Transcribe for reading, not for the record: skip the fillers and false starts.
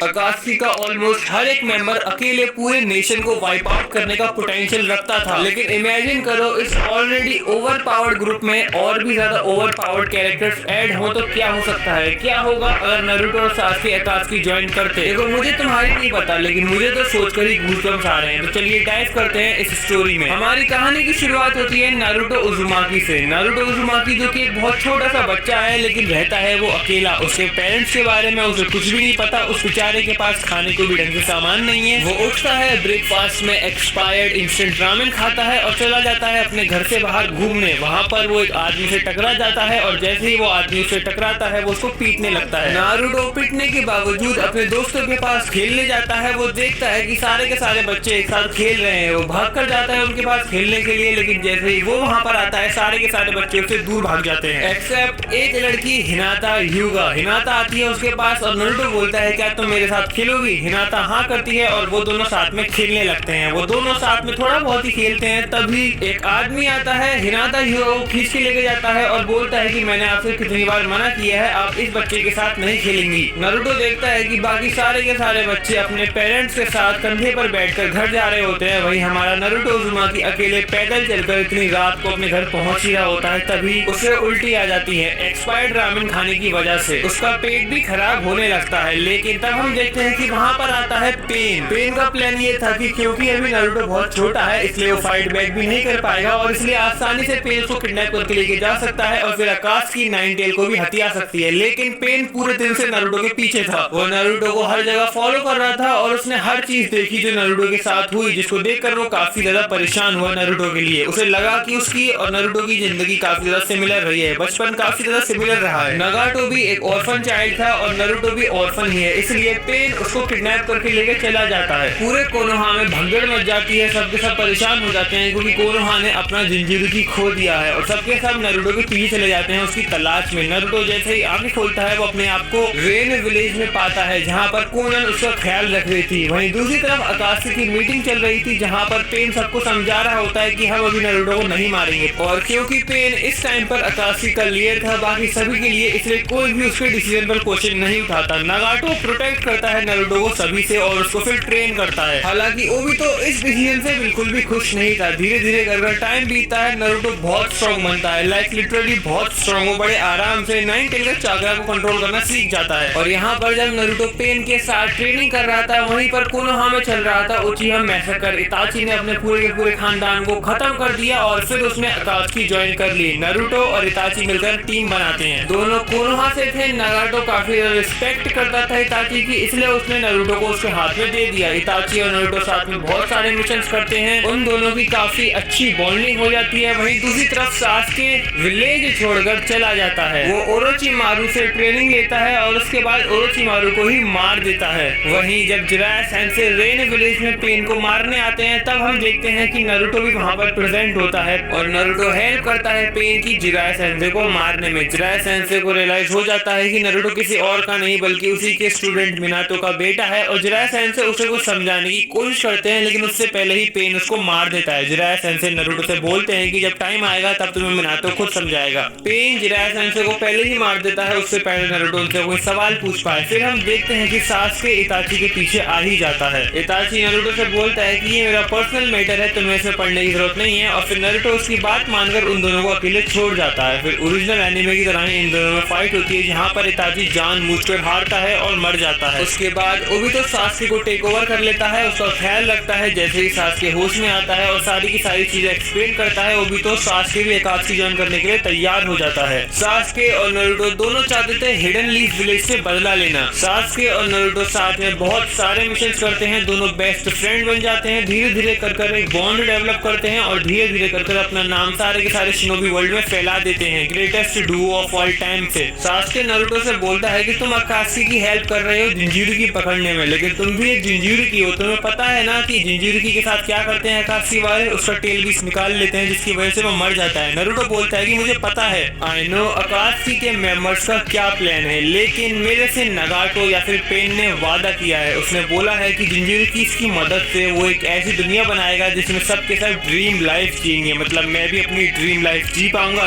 अकात्सुकी का ऑलमोस्ट हर एक मेंबर अकेले पूरे नेशन को वाइप आउट करने का पोटेंशियल रखता था, लेकिन इमेजिन करो इस ऑलरेडी ओवर पावर्ड ग्रुप में और भी ज्यादा ओवर पावर्ड कैरेक्टर्स ऐड हो तो क्या हो सकता है, क्या होगा अगर नारुतो और सासुके अकात्सुकी ज्वाइन करते। देखो मुझे तुम्हारी नहीं पता, लेकिन मुझे तो सोचकर ही गूज़बम्स आ रहे हैं। तो चलिए डाइव करते हैं इस स्टोरी में। हमारी कहानी की शुरुआत होती है नारुतो उज़ुमाकी से। नारुतो उज़ुमाकी जो कि एक बहुत छोटा सा बच्चा है, लेकिन रहता है वो अकेला। उसके पेरेंट्स के बारे में उसे कुछ भी नहीं पता। उस बेचारे के पास खाने को भी ढंग से सामान नहीं है। वो उठता है, ब्रेकफास्ट में एक्सपायर्ड इंस्टेंट रामेन खाता है और चला जाता है अपने घर से बाहर घूमने। वहाँ पर वो एक आदमी से टकरा जाता है और जैसे ही वो आदमी उससे टकराता है वो उसको पीटने लगता है। नारुतो पीटने के बावजूद अपने दोस्तों के पास खेलने जाता है। वो देखता है कि सारे के सारे बच्चे एक साथ खेल रहे हैं। वो भाग कर जाता है उनके पास खेलने के लिए, लेकिन जैसे ही वो वहाँ पर आता है सारे के सारे बच्चे उससे दूर भाग जाते हैं, एक्सेप्ट एक लड़की हिनाता ह्यूगा। हिनाता आती है उसके पास और नारुतो बोलता है क्या तुम मेरे साथ खेलोगी? हिनाता हाँ करती है और वो दोनों साथ में खेलने लगते हैं। वो दोनों साथ में थोड़ा बहुत ही खेलते हैं, तभी एक आदमी आता है, हिनाता ह्यूगा को खींच के लेके जाता है और बोलता है कि मैंने आपसे कितनी बार मना किया है, आप इस बच्चे के साथ नहीं खेलेंगी। नारुतो देखता है कि बाकी सारे के सारे बच्चे अपने पेरेंट्स के साथ कंधे पर बैठकर घर जा रहे होते हैं। वही हमारा नारुतो उज़ुमाकी अकेले पैदल चलकर इतनी रात को अपने घर पहुंच ही रहा होता है, तभी उसे उल्टी आ जाती है एक्सपायर्ड रामेन खाने की वजह से। उसका पेट भी खराब होने लगता है, लेकिन तब हम देखते हैं कि वहाँ पर आता है पेन। पेन का प्लान ये था कि क्योंकि अभी नारुतो बहुत छोटा है, इसलिए वो फाइट बैक भी नहीं कर पाएगा और इसलिए आसानी से पेन को किडनैप करके लेके जा सकता है और फिर अकात्सुकी नाइन टेल को भी हथिया सकती है। लेकिन पेन पूरे दिन से नारुतो के पीछे था। वो नारुतो को हर जगह फॉलो कर रहा था और उसने हर चीज देखी जो नारुतो के साथ हुई, जिसको देखकर वो काफी ज्यादा परेशान हुआ नारुतो के लिए। उसे लगा कि उसकी और नारुतो की जिंदगी काफी ज्यादा सिमिलर रही है, बचपन काफी ज्यादा सिमिलर रहा है। नगाटो भी एक ऑर्फन चाइल्ड था और नारुतो भी ऑर्फन ही है, इसलिए पेन उसको किडनैप करके लेके चला जाता है। पूरे कोनोहा में भगदड़ मच जाती है, सबके सब परेशान हो जाते हैं क्योंकि कोनोहा ने अपना जिंजीरुकी खो दिया है और सबके सब नारुतो के पीछे चले जाते हैं उसकी तलाश में। नारुतो जैसे ही आंखें खोलता है वो अपने आप को रेन विलेज में पाता है, जहाँ पर कोनन उसका ख्याल रख रही थी। वहीं दूसरी तरफ अकात्सुकी की मीटिंग चल रही थी, जहाँ पर पेन सबको समझा रहा होता है कि हम अभी नारुतो को नहीं मारेंगे। और क्योंकि पेन इस टाइम पर अकात्सुकी का लीडर था बाकी सभी के लिए, इसलिए कोई भी उसके डिसीजन पर क्वेश्चन नहीं उठाता। नगाटो प्रोटेक्ट करता है नारुतो को सभी से और उसको फिर ट्रेन करता है। हालांकि वो भी तो इस डिसीजन से बिल्कुल भी खुश नहीं था। धीरे धीरे कर टाइम बीतता है, नारुतो बहुत स्ट्रॉन्ग बनता है, लाइक लिटरली बहुत स्ट्रॉन्ग। वो बड़े आराम से नाइन टेल का चाकरा को कंट्रोल करना सीख जाता है। और यहाँ पर जब नारुतो पेन के साथ ट्रेनिंग कर रहा था, वहीं पर कोनोहा में चल रहा था उचिहा मैसेकर। इताची ने अपने पूरे के पूरे खानदान को खत्म कर दिया और फिर उसने अकात्सुकी ज्वाइन कर ली। नारुतो और इताची मिलकर टीम बनाते हैं। दोनों कोनोहा से थे। नगाटो काफी रिस्पेक्ट करता था इताची की, इसलिए उसने नारुतो को उसके हाथ में दे दिया। इताची और नारुतो साथ में बहुत सारे मिशंस करते हैं, उन दोनों की काफी अच्छी बॉन्डिंग हो जाती है। वहीं दूसरी तरफ सासुके विलेज छोड़कर चला जाता है। वो ओरोचिमारू से ट्रेनिंग लेता है और उसके बाद ओरोचिमारू को ही मार देता है। वहीं जब जिराया सेंसेई रेन विलेज में पेन को मारने आते हैं, तब हम देखते हैं कि नारुतो भी वहाँ पर प्रेजेंट होता है और नारुतो हेल्प करता है पेन की जिराया सेंसेई को मारने में। जिराया सेंसेई को रियलाइज हो जाता है कि नारुतो किसी और का नहीं बल्कि उसी के स्टूडेंट मिनातो का बेटा है और जिराया सेंसेई उसे कुछ समझाने की कोशिश करते हैं, लेकिन उससे पहले ही पेन उसको मार देता है। जिराया सेंसेई नारुतो से बोलते हैं कि जब टाइम आएगा तब तुम्हें मिनातो खुद समझाएगा। पेन जिराया सेंसेई को पहले ही मार देता है, उससे पहले नारुतो उनसे कोई सवाल पूछ पाए। फिर हम देखते हैं कि सासुके इताची के पीछे आ ही जाता है। इताची नारुतो से बोलता है कि ये मेरा पर्सनल मैटर है, तुम्हें इसमें पढ़ने की जरूरत नहीं है और फिर नारुतो उसकी बात मानकर उन दोनों को अकेले छोड़ जाता है। फिर ओरिजिनल एनिमे की तरह इन दोनों में फाइट होती है, जहाँ पर इताची जानबूझकर हारता है और मर जाता है। उसके बाद ओबितो सासुके को टेक ओवर कर लेता है, उसका ख्याल रखता है। जैसे ही सासुके होश में आता है और सारी की सारी चीजें एक्सप्लेन करता है, ओबितो सासुके भी अकात्सुकी ज्वाइन करने के लिए तैयार हो जाता है। सासुके और नारुतो दोनों चाहते थे हिडन लीफ विलेज से बदला लेना। सासुके और नारुतो साथ में बहुत सारे मिशन करते हैं, दोनों बेस्ट फ्रेंड बन जाते हैं। धीरे धीरे कर एक बॉन्ड डेवलप करते हैं और धीरे धीरे कर अपना नाम सारे के सारे शिनोबी वर्ल्ड में फैला देते हैं, greatest Duo of all time से। सासुके नारुतो से बोलता है कि तुम अकात्सुकी की हेल्प कर रहे हो जिंजीरुकी पकड़ने में, लेकिन तुम भी एक जिंजीरुकी हो, तुम्हें पता है ना कि जिंजीरुकी के साथ क्या करते हैं अकात्सुकी वाले? उसका टेल भी निकाल लेते हैं, जिसकी वजह से वो मर जाता है। नारुतो बोलता है कि मुझे पता है, आई नो अकात्सुकी के मेंबर्स का क्या प्लान है, लेकिन मेरे से नगाटो या फिर पेन ने वादा किया है। उसने बोला है कि जिंजीरुकी की मदद से वो एक ऐसी दुनिया बनाएगा जिसमें सबके सब ड्रीम लाइफ जिएंगे, मतलब मैं भी अपनी ड्रीम लाइफ जी पाऊंगा।